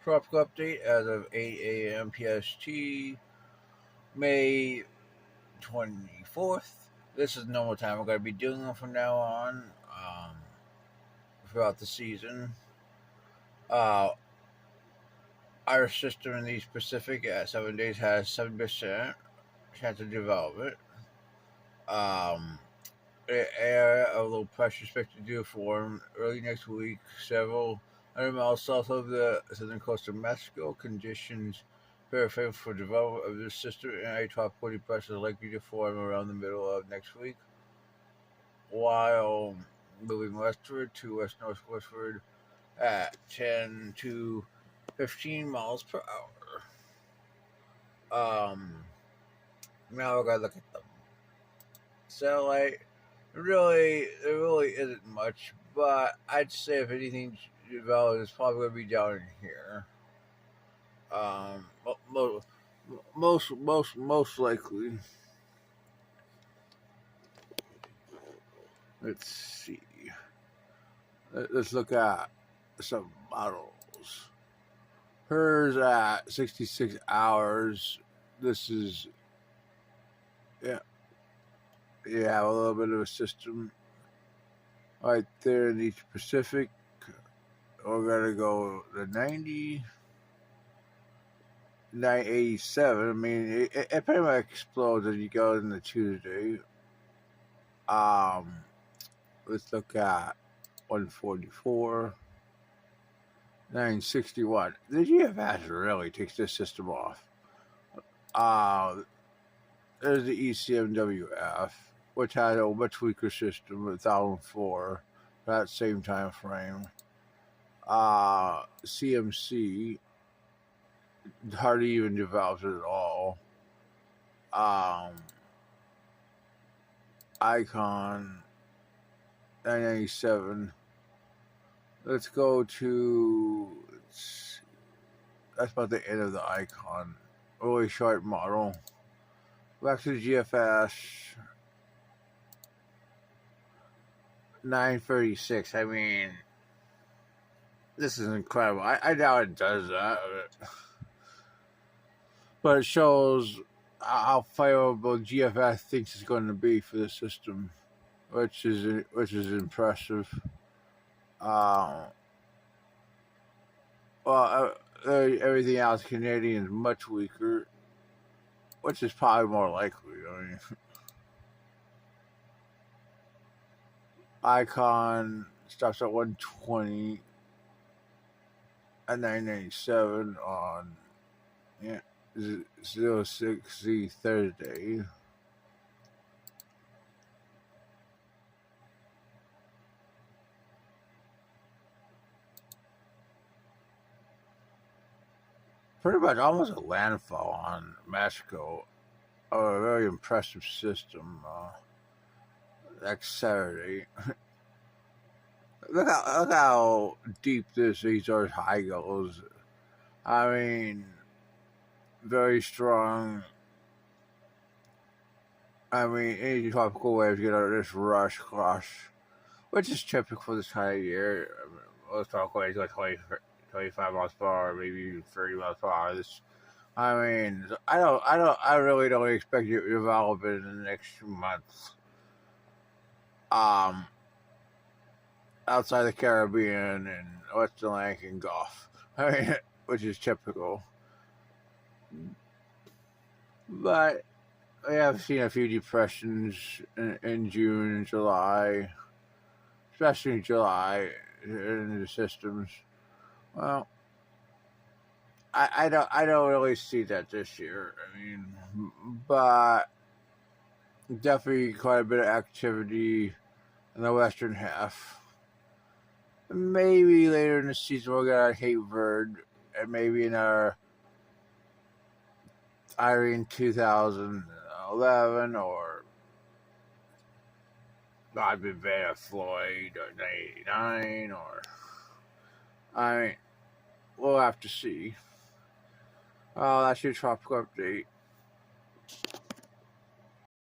Tropical update as of 8 a.m. PST, May 24th. This is normal time. We're going to be doing them from now on throughout the season. Uh, our system in the East Pacific at 7 days has 7% chance of development. Area of low pressure expected to form early next week, several 100 miles south of the southern coast of Mexico. Conditions very favorable for development of this system, and a tropical depression is likely to form around the middle of next week, while moving westward to west northwestward at 10 to 15 miles per hour. Now we're gonna look at the satellite. There really isn't much, but I'd say if anything developed, it's probably going to be down in here. Um, most likely. Let's see. Let's look at some models. Hers at 66 hours. This is, yeah, a little bit of a system right there in the Pacific. We're going to go to 90, 987. I mean, it pretty much explodes as you go into Tuesday. Let's look at 144, 961. The GFS really takes this system off. There's the ECMWF, which had a much weaker system, 1004, for that same time frame. CMC hardly even develops it at all. Icon 997. Let's go to. That's about the end of the Icon. Really short model. Back to the GFS. 936. I mean, this is incredible. I doubt it does that. But it shows how favorable GFS thinks it's going to be for the system, which is impressive. Everything else Canadian is much weaker, which is probably more likely. I mean, Icon stops at 120 and 997 on 06Z Thursday. Pretty much almost a landfall on Mexico. A very impressive system. Next Saturday. Look how deep this resource high goes. I mean, very strong. I mean, any tropical waves get out of this rush, which is typical for this time of year. I mean, most tropical waves go 25 miles per hour, maybe 30 miles per hour. I mean, I really don't expect it to develop in the next 2 months. Outside the Caribbean and Western Atlantic and Gulf. I mean, which is typical. But we have seen a few depressions in June and July, especially in July in the systems. Well, I don't really see that this year. I mean, but definitely quite a bit of activity in the western half. Maybe later in the season we'll get our Cape Verde, and maybe in our Irene 2011 or I've been Beta Floyd or 99 or I mean, we'll have to see. Oh, that's your tropical update.